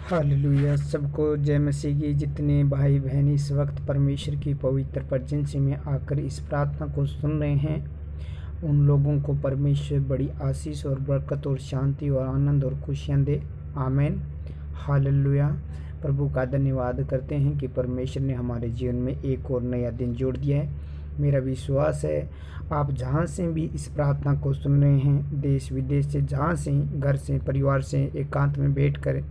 Hallelujah. सबको जय मसीह की। जितने भाई बहन इस वक्त परमेश्वर की पवित्र प्रजेंसी में आकर इस प्रार्थना को सुन रहे हैं, उन लोगों को परमेश्वर बड़ी आशीष और बरकत और शांति और आनंद और खुशियाँ दे। आमीन। हालेलुया। प्रभु का धन्यवाद करते हैं कि परमेश्वर ने हमारे जीवन में एक और नया दिन जोड़ दिया है। मेरा विश्वास है आप जहाँ से भी इस प्रार्थना को सुन रहे हैं, देश विदेश से, जहाँ से, घर से, परिवार से, एकांत में बैठ कर,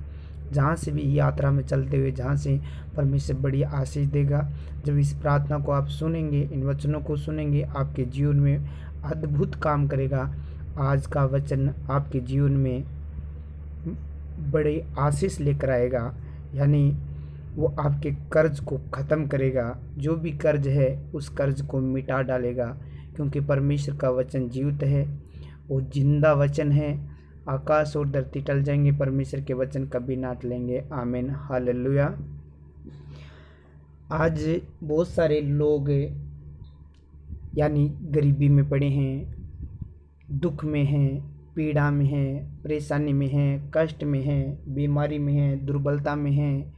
जहाँ से भी यात्रा में चलते हुए, जहाँ से परमेश्वर बड़ी आशीष देगा। जब इस प्रार्थना को आप सुनेंगे, इन वचनों को सुनेंगे, आपके जीवन में अद्भुत काम करेगा। आज का वचन आपके जीवन में बड़े आशीष लेकर आएगा, यानी वो आपके कर्ज को ख़त्म करेगा। जो भी कर्ज है उस कर्ज को मिटा डालेगा, क्योंकि परमेश्वर का वचन जीवित है, वो जिंदा वचन है। आकाश और धरती टल जाएंगे, परमेश्वर के वचन कभी ना टलेंगे। आमीन। हालेलुया। आज बहुत सारे लोग यानी गरीबी में पड़े हैं, दुख में हैं, पीड़ा में हैं, परेशानी में हैं, कष्ट में हैं, बीमारी में हैं, दुर्बलता में हैं,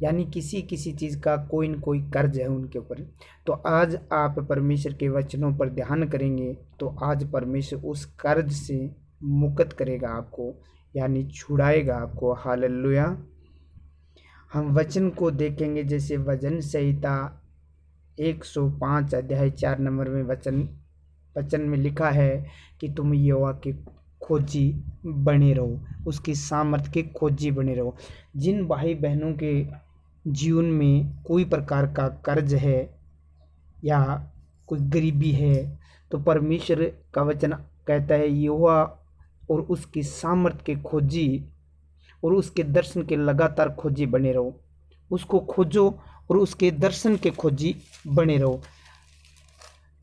यानी किसी किसी चीज़ का कोई न कोई कर्ज है उनके ऊपर। तो आज आप परमेश्वर के वचनों पर ध्यान करेंगे तो आज परमेश्वर उस कर्ज से मुक्त करेगा आपको, यानी छुड़ाएगा आपको। हालेलुया। हम वचन को देखेंगे, जैसे वचन संहिता 105 अध्याय 4 नंबर में वचन में लिखा है कि तुम यहोवा के खोजी बने रहो, उसकी सामर्थ के खोजी बने रहो। जिन भाई बहनों के जीवन में कोई प्रकार का कर्ज है या कोई गरीबी है, तो परमेश्वर का वचन कहता है यहोवा और उसकी सामर्थ के खोजी और उसके दर्शन के लगातार खोजी बने रहो। उसको खोजो और उसके दर्शन के खोजी बने रहो।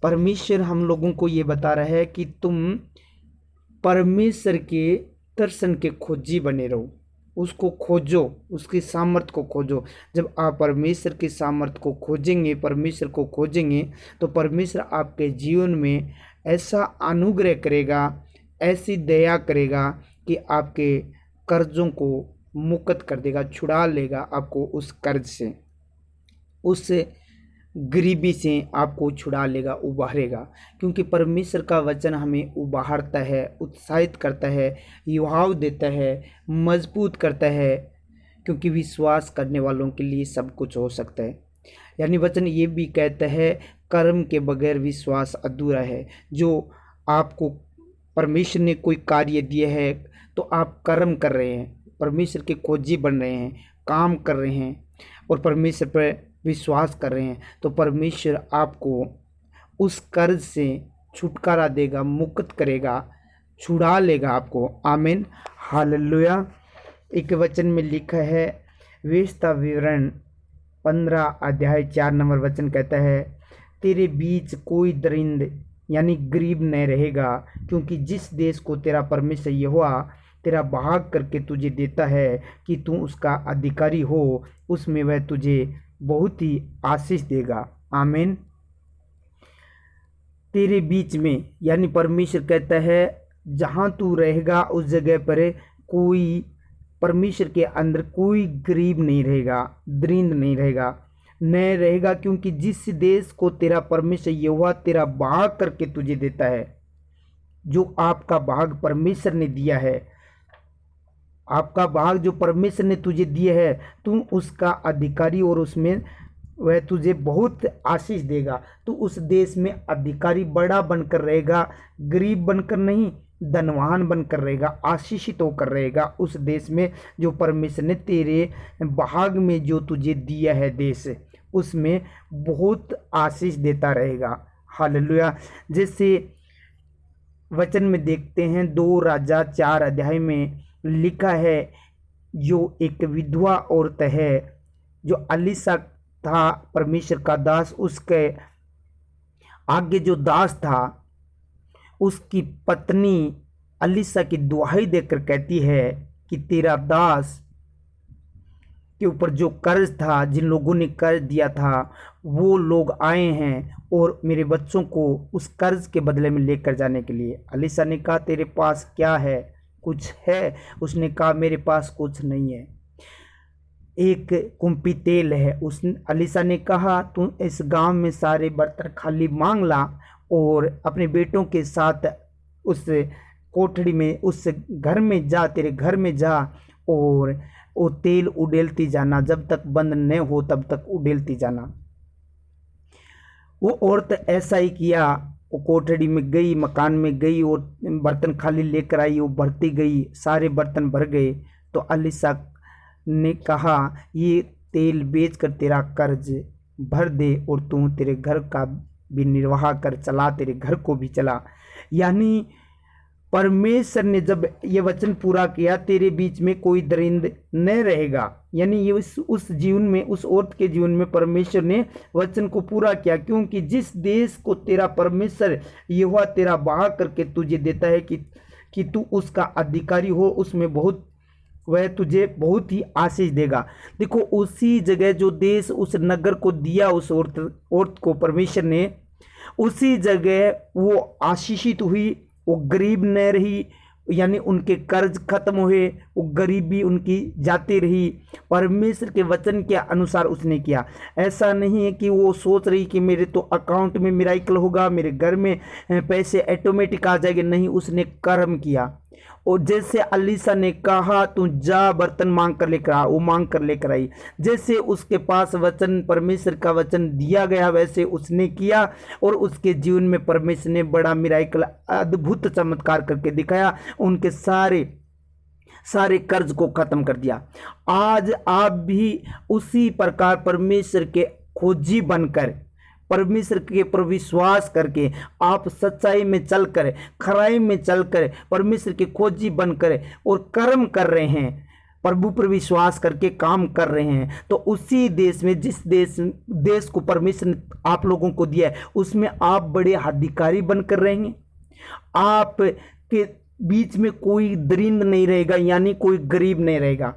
परमेश्वर हम लोगों को ये बता रहा है कि तुम परमेश्वर के दर्शन के खोजी बने रहो, उसको खोजो, उसकी सामर्थ को खोजो। जब आप परमेश्वर की सामर्थ को खोजेंगे, परमेश्वर को खोजेंगे, तो परमेश्वर आपके जीवन में ऐसा अनुग्रह करेगा, ऐसी दया करेगा कि आपके कर्जों को मुक्त कर देगा, छुड़ा लेगा आपको उस कर्ज से, उस गरीबी से आपको छुड़ा लेगा, उबारेगा। क्योंकि परमेश्वर का वचन हमें उबारता है, उत्साहित करता है, युवाव देता है, मजबूत करता है, क्योंकि विश्वास करने वालों के लिए सब कुछ हो सकता है। यानी वचन ये भी कहता है कर्म के बगैर विश्वास अधूरा है। जो आपको परमेश्वर ने कोई कार्य दिया है तो आप कर्म कर रहे हैं, परमेश्वर के खोजी बन रहे हैं, काम कर रहे हैं और परमेश्वर पर विश्वास कर रहे हैं, तो परमेश्वर आपको उस कर्ज से छुटकारा देगा, मुक्त करेगा, छुड़ा लेगा आपको। आमीन। हालेलुया। एक वचन में लिखा है, वेश्ता विवरण 15 अध्याय 4 नंबर वचन कहता है, तेरे बीच कोई दरिंद यानी गरीब न रहेगा, क्योंकि जिस देश को तेरा परमेश्वर यहोवा तेरा भाग करके तुझे देता है कि तू उसका अधिकारी हो, उसमें वह तुझे बहुत ही आशीष देगा। आमीन। तेरे बीच में, यानी परमेश्वर कहता है जहाँ तू रहेगा उस जगह पर कोई, परमेश्वर के अंदर कोई गरीब नहीं रहेगा, दरिंद नहीं रहेगा, न रहेगा, क्योंकि जिस देश को तेरा परमेश्वर यहोवा तेरा भाग करके तुझे देता है, जो आपका भाग परमेश्वर ने दिया है, आपका भाग जो परमेश्वर ने तुझे दिया है, तुम उसका अधिकारी और उसमें वह तुझे बहुत आशीष देगा। तो उस देश में अधिकारी बड़ा बनकर रहेगा, गरीब बनकर नहीं, धनवान बनकर रहेगा, आशीषित होकर रहेगा उस देश में जो परमेश्वर ने तेरे भाग में जो तुझे दिया है देश, उसमें बहुत आशीष देता रहेगा। हालेलुया। जैसे वचन में देखते हैं 2 राजा 4 अध्याय में लिखा है, जो एक विधवा औरत है, जो अलीसा था परमेश्वर का दास, उसके आगे जो दास था, उसकी पत्नी अलीसा की दुहाई देकर कहती है कि तेरा दास के ऊपर जो कर्ज था, जिन लोगों ने कर्ज दिया था, वो लोग आए हैं और मेरे बच्चों को उस कर्ज के बदले में लेकर जाने के लिए। अलीसा ने कहा तेरे पास क्या है, कुछ है? उसने कहा मेरे पास कुछ नहीं है, एक कुंपी तेल है। उस अलीसा ने कहा तू इस गांव में सारे बर्तन खाली मांग ला और अपने बेटों के साथ उस कोठड़ी में, उस घर में जा, तेरे घर में जा और वो तेल उड़ेलती जाना, जब तक बंद न हो तब तक उड़ेलती जाना। वो औरत ऐसा ही किया, वो कोठड़ी में गई, मकान में गई और बर्तन खाली लेकर आई, वो भरती गई, सारे बर्तन भर गए। तो अलीसा ने कहा ये तेल बेचकर तेरा कर्ज भर दे और तू तेरे घर का भी निर्वाह कर, चला, तेरे घर को भी चला। यानी परमेश्वर ने जब ये वचन पूरा किया, तेरे बीच में कोई दरिंद न रहेगा। यानी ये उस जीवन में, उस औरत के जीवन में परमेश्वर ने वचन को पूरा किया, क्योंकि जिस देश को तेरा परमेश्वर यहोवा तेरा बहा करके तुझे देता है कि तू उसका अधिकारी हो, उसमें बहुत, वह तुझे बहुत ही आशीष देगा। देखो उसी जगह जो देश उस नगर को दिया उस औरत को परमेश्वर ने, उसी जगह वो आशीषित हुई, वो गरीब न रही, यानी उनके कर्ज खत्म हुए, वो गरीबी उनकी जाती रही। परमेश्वर के वचन के अनुसार उसने किया। ऐसा नहीं है कि वो सोच रही कि मेरे तो अकाउंट में मिराकल होगा, मेरे घर में पैसे ऑटोमेटिक आ जाएंगे। नहीं, उसने कर्म किया। और जैसे अलीसा ने कहा तू जा बर्तन मांग कर लेकर आ, वो मांग कर लेकर आई। जैसे उसके पास वचन, परमेश्वर का वचन दिया गया, वैसे उसने किया और उसके जीवन में परमेश्वर ने बड़ा मिराकल, अद्भुत चमत्कार करके दिखाया, उनके सारे कर्ज को खत्म कर दिया। आज आप भी उसी प्रकार परमेश्वर के खोजी बनकर, परमेश्वर के पर विश्वास करके, आप सच्चाई में चलकर, खराई में चलकर परमेश्वर के खोजी बनकर और कर्म कर रहे हैं, प्रभु पर विश्वास करके काम कर रहे हैं, तो उसी देश में, जिस देश को परमेश्वर ने आप लोगों को दिया है, उसमें आप बड़े अधिकारी बनकर रहेंगे। आप के बीच में कोई दरिंद नहीं रहेगा, यानी कोई गरीब नहीं रहेगा।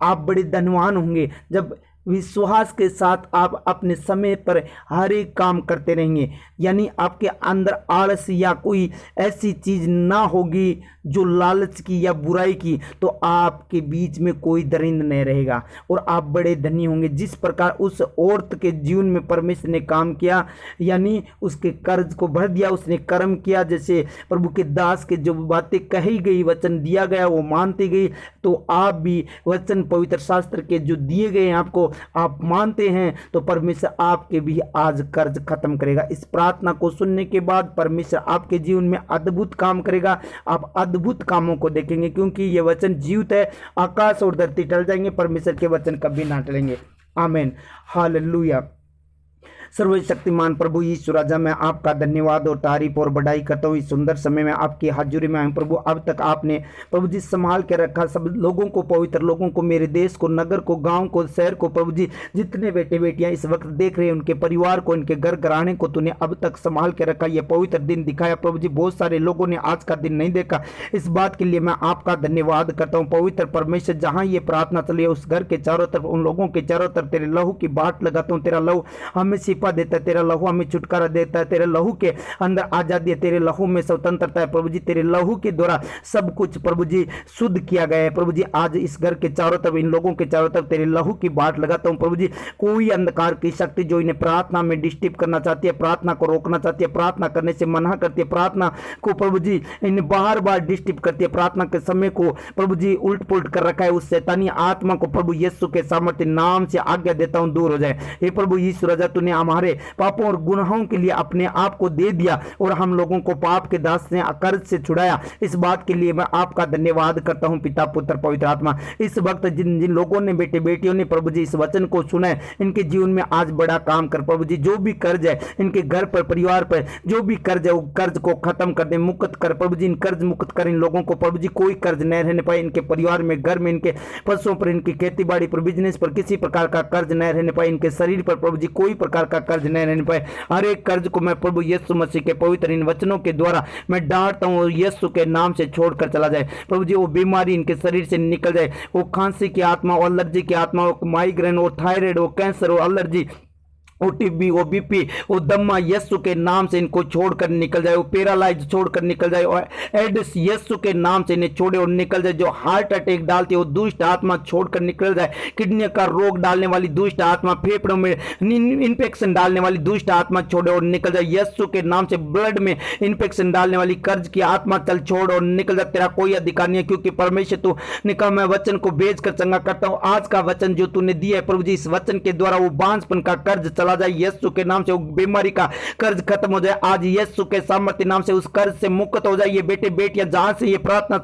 आप बड़े धनवान होंगे जब विश्वास के साथ आप अपने समय पर हर एक काम करते रहेंगे। यानी आपके अंदर आलस या कोई ऐसी चीज ना होगी जो लालच की या बुराई की, तो आपके बीच में कोई दरिंद नहीं रहेगा और आप बड़े धनी होंगे। जिस प्रकार उस औरत के जीवन में परमेश्वर ने काम किया, यानी उसके कर्ज को भर दिया, उसने कर्म किया, जैसे प्रभु के दास के जो बातें कही गई, वचन दिया गया, वो मानती गई, तो आप भी वचन पवित्र शास्त्र के जो दिए गए हैं आपको, आप मानते हैं, तो परमेश्वर आपके भी आज कर्ज खत्म करेगा। इस प्रार्थना को सुनने के बाद परमेश्वर आपके जीवन में अद्भुत काम करेगा। आप अद्भुत कामों को देखेंगे, क्योंकि ये वचन जीवित है। आकाश और धरती टल जाएंगे, परमेश्वर के वचन कभी ना टलेंगे। आमीन, हालेलुया। सर्वशक्तिमान प्रभु यीशु राजा, मैं आपका धन्यवाद और तारीफ और बढ़ाई करता हूँ। इस सुंदर समय में आपकी हाजिरी में आए प्रभु। अब तक आपने प्रभु जी संभाल के रखा सब लोगों को, पवित्र लोगों को, मेरे देश को, नगर को, गांव को, शहर को, प्रभु जी जितने बेटे बेटियां इस वक्त देख रहे हैं, उनके परिवार को, इनके घर घराने को तूने अब तक संभाल के रखा, ये पवित्र दिन दिखाया प्रभु जी। बहुत सारे लोगों ने आज का दिन नहीं देखा, इस बात के लिए मैं आपका धन्यवाद करता हूँ। पवित्र परमेश्वर, जहाँ ये प्रार्थना चली है उस घर के चारों तरफ, उन लोगों के चारों तरफ तेरे लहू की बाट लगाता हूँ। तेरा लहू हमें शिफा देता है, तेरा लहू हमें छुटकारा देता है, तेरे लहू के अंदर आजादी है, तेरे लहू में स्वतंत्रता है प्रभु जी। तेरे लहू के द्वारा सब कुछ प्रभु जी शुद्ध किया गया है प्रभु जी। आज इस घर के चारों तरफ, इन लोगों के चारों तरफ तेरे लहू की बाट लगाता हूं प्रभु जी। कोई अंधकार की शक्ति जो इन्हें प्रार्थना में डिस्टर्ब करना चाहती है, प्रार्थना को रोकना चाहती है, प्रार्थना करने से मना करती है, प्रार्थना को प्रभु जी इन्हें बार बार डिस्टर्ब करती है, प्रार्थना के समय को प्रभु जी उल्ट पुलट कर रखा है, उस शैतानी आत्मा को प्रभु यीशु के सामर्थ्य नाम से आज्ञा देता हूं, दूर हो जाए। हे प्रभु यीशु राजा, तूने हमारे पापों और गुनाहों के लिए अपने आप को दे दिया और हम लोगों को पाप के दास से, कर्ज से छुड़ाया। इस बात के लिए मैं आपका धन्यवाद करता हूं पिता, पुत्र, पवित्र आत्मा। इस वक्त जिन जिन लोगों ने, बेटे बेटियों ने प्रभु जी इस वचन को सुना है, इनके जीवन में आज बड़ा काम कर प्रभु जी। जो भी कर्ज है इनके घर पर, परिवार पर जो भी कर्ज है, वो कर्ज को खत्म कर दे, मुक्त कर प्रभु जी। इन कर्ज मुक्त कर इन लोगों को प्रभु जी, कोई कर्ज न रहने पाए इनके परिवार में, घर में, इनके पशुओं पर, इनकी खेती बाड़ी पर, बिजनेस पर किसी प्रकार का कर्ज न रहने पाए, इनके शरीर पर प्रभु जी कोई प्रकार का कर्ज न रहने पाए। हर एक कर्ज को मैं प्रभु यीशु मसीह के पवित्र इन वचनों के द्वारा मैं डांटता हूं और यीशु के नाम से छोड़कर चला जाए प्रभु जी। वो बीमारी इनके शरीर से निकल जाए, वो खांसी की आत्मा, वो एलर्जी की आत्मा, वो माइग्रेन, वो थायराइड, वो कैंसर, वो एलर्जी, वो टीबी, वो बीपी, वो दम्मा यीशु के नाम से इनको छोड़कर निकल जाए, वो पैरालाइज छोड़कर निकल जाए, और एड्स यीशु के नाम से इन्हें छोड़े और निकल जाए। जो हार्ट अटैक डालती है वो दुष्ट आत्मा छोड़कर निकल जाए। किडनी का रोग डालने वाली दुष्ट आत्मा, फेफड़ों में इन्फेक्शन डालने वाली दुष्ट आत्मा छोड़े और निकल जाए यीशु के नाम से। ब्लड में इन्फेक्शन डालने वाली कर्ज की आत्मा चल छोड़ और निकल जाए। तेरा कोई अधिकार नहीं है, क्योंकि परमेश्वर तू ने कहा मैं वचन को भेज कर चंगा करता हूं। आज का वचन जो तूने दिया है प्रभु जी, इस वचन के द्वारा वो बांझपन का कर्ज चला जाए यीशु के नाम से। वो बीमारी का कर्ज खत्म हो जाए आज यीशु के सामर्थ्य नाम से। उस कर्ज से मुक्त हो जाए ये बेटे बेटियां जहां से ये प्रार्थना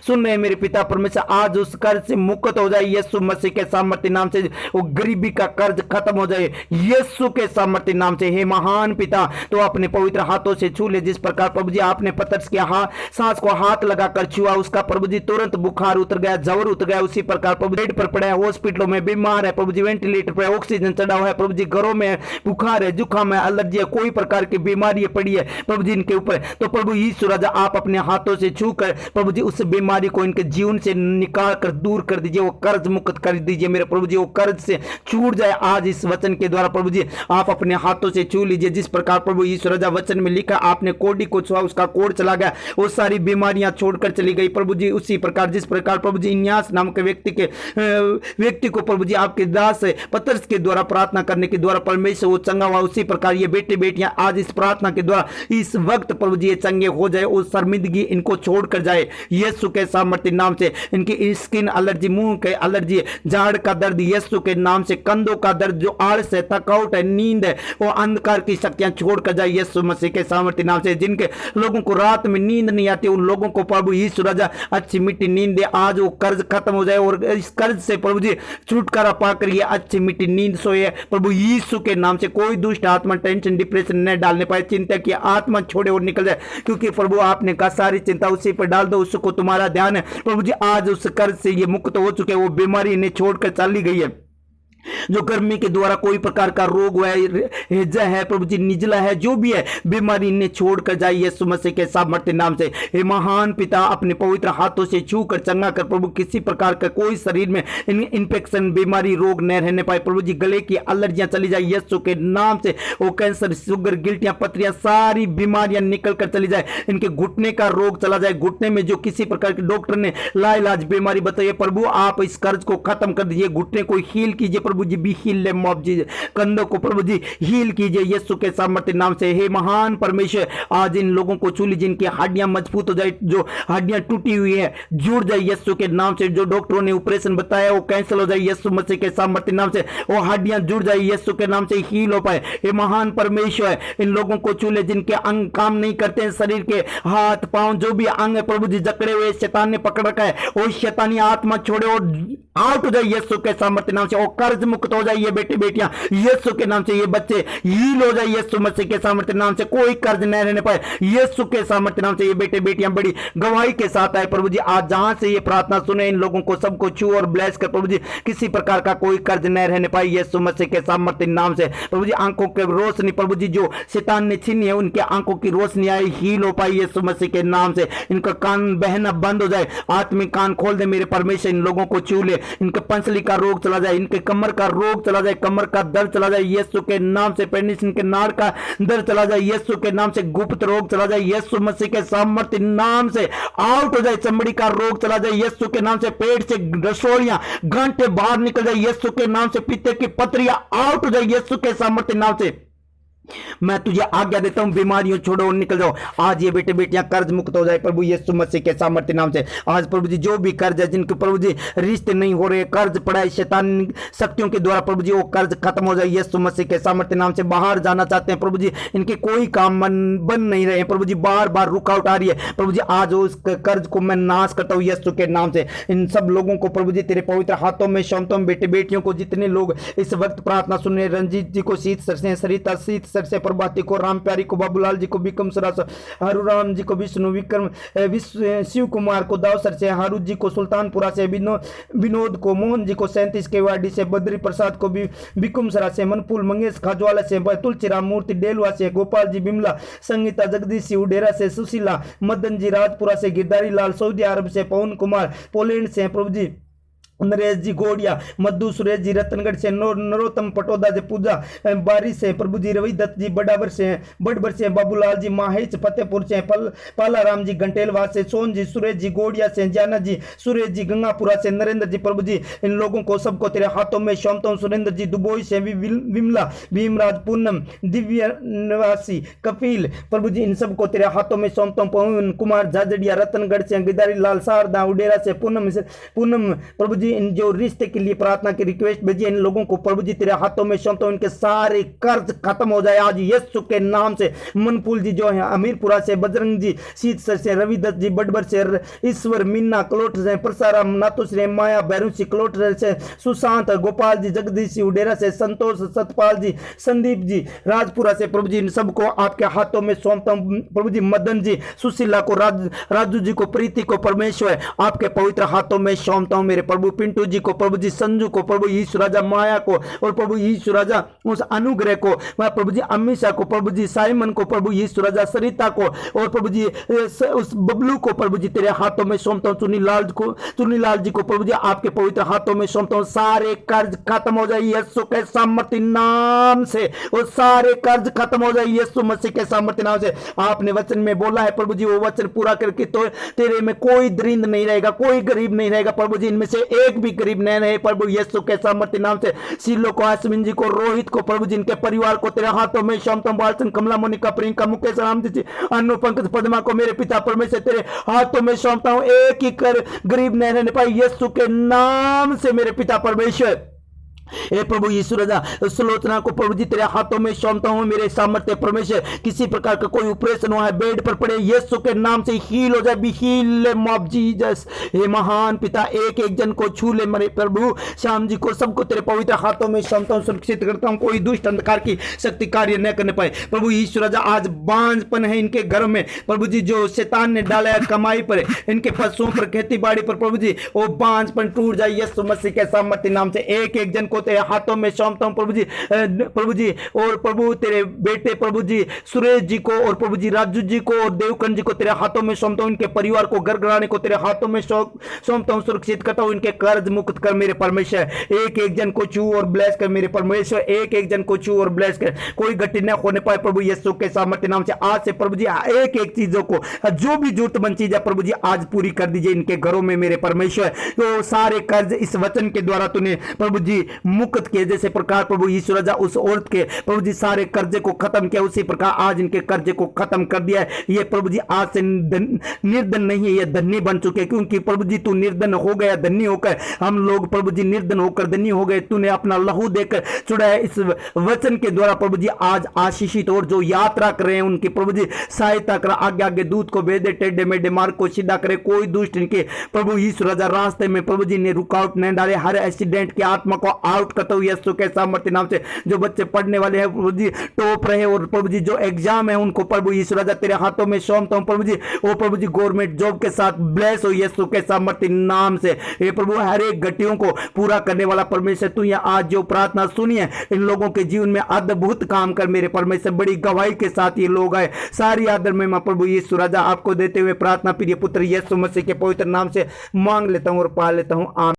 सुन रहे हैं मेरे पिता परमेश्वर, आज उस कर्ज से मुक्त हो जाए यीशु मसीह के सामर्थ्य नाम से। वो गरीबी का कर्ज खत्म हो जाए यीशु के सामर्थ्य नाम से। हे महान पिता, तो अपने पवित्र हाथों से छू ले। जिस प्रकार प्रभु जी आपने पतरस के सांस को हाथ लगाकर छुआ, उसका प्रभु जी तुरंत बुखार उतर गया, जवर उतर गया। उसी प्रकार प्रभु बेड पर पड़ा है, हॉस्पिटलों में बीमार है प्रभु जी, वेंटिलेटर पर ऑक्सीजन चढ़ा हुआ है प्रभु जी, घरों में बुखार है, जुकाम है, एलर्जी है, कोई प्रकार की बीमारी पड़ी है प्रभु जी इनके ऊपर, तो प्रभु यीशु राजा आप अपने हाथों से छूकर प्रभु जी उस बीमारी को इनके जीवन से निकाल कर दूर कर दीजिए। वो कर्ज मुक्त कर दीजिए मेरे प्रभु जी, वो कर्ज से छूट जाए आज इस वचन के द्वारा प्रभु जी। आप अपने हाथों से छू लीजिए। जिस प्रकार प्रभु यीशु राजा वचन में लिखा आपने कोड़ी को छुआ, उसका कोड़ चला गया, वो सारी बीमारियां छोड़कर चली गई प्रभु जी। उसी प्रकार जिस प्रकार प्रभु जी इन्यास नाम के व्यक्ति को प्रभु जी आपके दास पतरस के द्वारा प्रार्थना करने के द्वारा परमेश्वर वो चंगा हुआ, उसी प्रकार ये बेटे बेटियां आज इस प्रार्थना के द्वारा इस वक्त प्रभु जी ये चंगे हो जाए। वो शर्मिंदगी इनको छोड़कर जाए यीशु के सामर्थ्य नाम से। इनकी स्किन एलर्जी, मुंह के एलर्जी, झाड़ का दर्द यीशु के नाम से, कंधों का दर्द, जो आलस है, थकावट है, नींद है, वो अंधकार की शक्तियां छोड़कर जाए यीशु मसीह के सामर्थ्य नाम से। जिनके लोगों को रात में नींद नहीं आती उन लोगों को प्रभु यीशु राजा अच्छी मिट्टी नींद दे। आज वो कर्ज खत्म हो जाए और इस कर्ज से प्रभु जी छुटकारा पाकर ये अच्छी मिट्टी नींद सोए प्रभु यीशु के नाम से। कोई दुष्ट आत्मा टेंशन डिप्रेशन न डालने पाए, चिंता की आत्मा छोड़े और निकल जाए, क्योंकि प्रभु आपने कहा सारी चिंता उसी पर डाल दो, उसको तुम्हारा ध्यान है प्रभु जी। आज उस कर्ज से ये मुक्त हो चुके, वो बीमारी इन्हें छोड़कर चली गई है। जो गर्मी के द्वारा कोई प्रकार का रोग है, हैजा है प्रभु जी, निजला है, जो भी है बीमारी इन्हें छोड़कर जाए यीशु मसीह के सामर्थ्य नाम से। हे महान पिता, अपने पवित्र हाथों से छू कर चंगा कर प्रभु। किसी प्रकार का कोई शरीर में इन्फेक्शन बीमारी रोग न रहने पाए प्रभु जी। गले की एलर्जियां चली जाए यीशु के नाम से। वो कैंसर, शुगर, गिल्टियां, पथरियां, सारी बीमारियां निकल कर चली जाए। इनके घुटने का रोग चला जाए। घुटने में जो किसी प्रकार के डॉक्टर ने लाइलाज बीमारी बताई प्रभु आप इस कर्ज को खत्म कर दीजिए। घुटने को हील कीजिए प्रभु जी, भी हील ले मॉब जी, कंधों को प्रभु जी हील कीजिए यीशु के सामर्थ्य नाम से। हे महान परमेश्वर, आज इन लोगों को छू लीजिए, जिनकी हड्डियां मजबूत हो जाए, जो हड्डियां टूटी हुई है जुड़ जाए यीशु के नाम से। जो डॉक्टरों ने ऑपरेशन बताया वो कैंसिल हो जाए यीशु मसीह के सामर्थ्य नाम से। वो हड्डियां जुड़ जाए यीशु के नाम से, हील हो पाए। हे महान परमेश्वर, इन लोगों को छू ले जिनके अंग काम नहीं करते हैं, शरीर के हाथ पांव जो भी अंग है प्रभु जी जकड़े हुए शैतान ने पकड़ रखा है, वो शैतानी आत्मा छोड़े और आउट हो जाए यीशु के सामर्थ्य नाम से। और कर्ज मुक्त हो जाए ये बेटे बेटियां यीशु के नाम से। ये बच्चे हील हो जाए यीशु मसीह के सामर्थ्य नाम से। कोई कर्ज न रहने पाए यीशु के सामर्थ्य नाम से। ये बेटे बेटियां बड़ी गवाही के साथ आए प्रभु जी। आज जहां से ये प्रार्थना सुने इन लोगों को सबको छू और ब्लेस कर प्रभु जी। किसी प्रकार का कोई कर्ज न रहने पाए यीशु मसीह के सामर्थ्य नाम से प्रभु जी। आंखों की रोशनी प्रभु जी जो शैतान ने छीनी है उनके आंखों की रोशनी आई, हील हो पाई यीशु मसीह के नाम से। इनका कान बहना बंद हो जाए, आत्मिक कान खोल दे मेरे परमेश्वर। इन लोगों को छू ले, इनके पंसली का रोग चला जाए, इनके कमर का रोग चला जाए, कमर का दर्द चला जाए यीशु के नाम से। पेनिस, इनके नाड़ का दर्द चला जाए यीशु के नाम से। गुप्त रोग चला जाए यीशु मसीह के सामर्थ्य नाम से। आउट हो जाए, चमड़ी का रोग चला जाए यीशु के नाम से। पेट से रसोड़ियां घंटे बाहर निकल जाए यीशु के नाम से। पित्ते की पथरियां आउट हो जाए यीशु के सामर्थ्य नाम से। मैं तुझे आज्ञा देता हूं, बीमारियों छोड़ो और निकल जाओ। आज ये बेटे बेटियां कर्ज मुक्त हो जाए प्रभु यीशु मसीह के सामर्थ्य नाम से। आज प्रभु जी जो भी कर्ज है, जिनके प्रभु जी रिश्ते नहीं हो रहे, कर्ज पड़ा है शैतान शक्तियों के द्वारा प्रभु जी, वो कर्ज खत्म हो जाए यीशु मसीह के सामर्थ्य नाम से। बाहर जाना चाहते हैं प्रभु जी, इनके कोई काम बन नहीं रहे प्रभु जी, बार बार रुकावट आ रही है प्रभु जी। आज उस कर्ज को मैं नाश करता हूं यीशु के नाम से। इन सब लोगों को प्रभु जी तेरे पवित्र हाथों में सौंपता हूं। बेटे बेटियों को, जितने लोग इस वक्त प्रार्थना सुन रहे, रंजीत जी को शीत सर से, सरिता शीत सर से, प्रभाती को, राम प्यारी को, बाबूलाल जी को, विक्रम सरास, हरुराम जी को, विष्णु विक्रम, शिव कुमार को, दावसर से, हारू जी को, सुल्तानपुरा से, विनोद को, मोहन जी को, 37 के वाडी से, बद्री प्रसाद को, विक्रम सरा से, मनपुल, मंगेश खाजवाला से, तुलसीराम मूर्ति डेलवा से, गोपाल जी बिमला, संगीता जगदीश उडेरा से, सुशीला, मदन जी राजपुरा से, गिरधारी लाल सऊदी अरब से, पवन कुमार पोलैंड से प्रभु जी, नरेश जी गोड़िया, मधु सुरेश जी रतनगढ़ से, नरोत्तम पटोदा से, पूजा बारिश से, प्रभु जी रवि दत्त जी बड़ाबर से हैं, बड़बर से, बाबूलाल जी माहेश फतेहपुर से, पालाराम जी घंटेलवास से, सोन जी सुरेश जी गोड़िया से, जाना जी सुरेश जी गंगापुरा से, नरेंद्र जी प्रभु जी इन लोगों को सबको तेरे हाथों में सौंपता हूं। सुरेंद्र जी दुबोई से, विमला, भीमराज, पूनम, दिव्य निवासी, कपिल प्रभु जी इन सबको तेरे हाथों में सौंपता हूं। पवन कुमार झाझड़िया रतनगढ़ से, गिदारी लाल शारदा उडेरा से, पूनम प्रभु जी इन जो रिश्ते के लिए प्रार्थना की रिक्वेस्ट भेजी इन लोगों को प्रभु जी तेरे हाथों में सौंपता हूं। इनके सारे कर्ज खत्म हो जाए आज यीशु के नाम से। मनपुल जी जो है अमीरपुरा से, बजरंग जी शीतसर से, रविदत्त जी बड़बर से, ईश्वर मीना कलोट से, प्रसाराम नाथुश्री माया बैरुसी कलोट से, सुशांत गोपाल जी जगदीश जी उडेरा से, संतोष सतपाल जी, संदीप जी राजपुरा से प्रभु जी इन सबको आपके हाथों में सौंपता हूं। प्रभु जी मदन जी, सुशीला को, राजू जी को, प्रीति को परमेश्वर आपके पवित्र हाथों में सौंपता हूं। मेरे प्रभु पिंटू जी को, प्रभु जी संजू को, प्रभु यीशु राजा माया को, और प्रभु यीशु राजा उस अनुग्रह को, प्रभु जी अमीषा को, प्रभु जी साइमन को, प्रभु यीशु राजा सरिता को, और प्रभु जी उस बबलू को प्रभु जी तेरे हाथों में सौंपता हूं। चुनीलाल जी को प्रभु जी आपके पवित्र हाथों में सौंपता हूं। सारे कर्ज खत्म हो जाए यीशु के सामर्थ्य नाम से, और सारे कर्ज खत्म हो जाए यीशु मसीह के सामर्थ्य नाम से। आपने वचन में बोला है प्रभु जी वो वचन पूरा करके तो तेरे में कोई दरिंद नहीं रहेगा, कोई गरीब नहीं रहेगा प्रभु जी, इनमें से एक भी गरीब नहीं रहे प्रभु यीशु के सामर्थ्य नाम से। शीलो को, आसमिन जी को, रोहित को, प्रभु जी इनके परिवार को तेरे हाथों में सौंपता हूं। बालचंद, कमला, मोनिका, प्रियंका, मुकेश, राम जी, अनु, पंकज, पद्मा को मेरे पिता परमेश्वर तेरे हाथों में सौंपता हूं। एक ही कर गरीब नहीं रहने पाए यीशु के नाम से मेरे पिता परमेश्वर। ए प्रभु यीशु राजा सुलोचना को प्रभु जी तेरे हाथों में सौंपता हूं। मेरे सामर्थ्य परमेश्वर किसी प्रकार का कोई ऑपरेशन हुआ है बेड पर पड़े यीशु के नाम से हील हो जाए, बी हील ऑफ जीसस। हे महान पिता एक एक जन को छू ले मेरे प्रभु, श्याम जी को सबको तेरे पवित्र हाथों में सौंपता हूं, सुरक्षित करता हूं, कोई दुष्ट अंधकार की शक्ति कार्य न करने पाए प्रभु यीशु राजा। आज बांझपन है इनके घरों में प्रभु जी, जो शैतान ने डाला है कमाई पर, इनके पशुओं पर, खेती बाड़ी पर प्रभु जी वो बांझपन टूट जाए यीशु मसीह के सामर्थ्य नाम से। एक एक जन को तेरे हाथों में सौंपता हूं प्रभु जी, और प्रभु तेरे बेटे प्रभु जी सुरेश जी को, और प्रभु जी राजू जी को, और देवकन जी को तेरे हाथों में सौंपता हूं। इनके परिवार को, घर घराने को तेरे हाथों में सौंपता हूं, सुरक्षित करता हूं, इनके कर्ज मुक्त कर मेरे परमेश्वर। एक एक जन को छू और ब्लेस कर मेरे परमेश्वर, एक एक जन को छू और ब्लेस कर, कोई गति न होने पाए प्रभु यीशु के सामर्थ्य नाम से। आज से प्रभु जी एक एक चीजों को, जो भी जरूरतमंद चीज है प्रभु जी आज पूरी कर दीजिए इनके घरों में मेरे परमेश्वर। तो सारे कर्ज इस वचन के द्वारा तूने प्रभु जी मुक्त के, जैसे प्रकार प्रभु यीशु राजा उस औरत के प्रभु जी सारे कर्जे को खत्म किया, उसी प्रकार आज इनके कर्जे को खत्म कर दिया है। ये प्रभु जी आज से निर्धन नहीं है, ये धनी बन चुके, क्योंकि प्रभु जी तू निर्धन हो गया धनी होकर, हम लोग प्रभु जी निर्धन होकर धनी हो गए, तूने अपना लहू देकर चुड़ाया। इस वचन के द्वारा प्रभु जी आज आशीषित, और जो यात्रा कर रहे हैं उनकी प्रभु जी सहायता कर, आगे आगे दूत को भेदे, टेढ़े मेढ़े मार्ग को सीधा करे, कोई दुष्ट इनके प्रभु यीशु राजा रास्ते में प्रभु जी ने रुकावट नहीं डाले। हर एक्सीडेंट की आत्मा को आउट करते हुए यीशु के सामर्थ्य नाम से। जो बच्चे पढ़ने वाले हैं प्रभु जी टॉप रहे, और प्रभु जी जो एग्जाम है उनको प्रभु यीशु राजा तेरे हाथों में सौंपता हूं प्रभु जी। ओ प्रभु जी गवर्नमेंट जॉब के साथ ब्लेस हो यीशु के सामर्थ्य नाम से। हे प्रभु हर एक घटियों को पूरा करने वाला परमेश्वर तू यहां आज जो प्रार्थना सुनी है इन लोगों के जीवन में अद्भुत काम कर मेरे परमेश्वर। बड़ी गवाही के साथ ये लोग आए, सारी आदर में मैं प्रभु यीशु राजा आपको देते हुए प्रार्थना प्रिय पुत्र यीशु मसीह के पवित्र नाम से मांग लेता हूं और पा लेता हूं।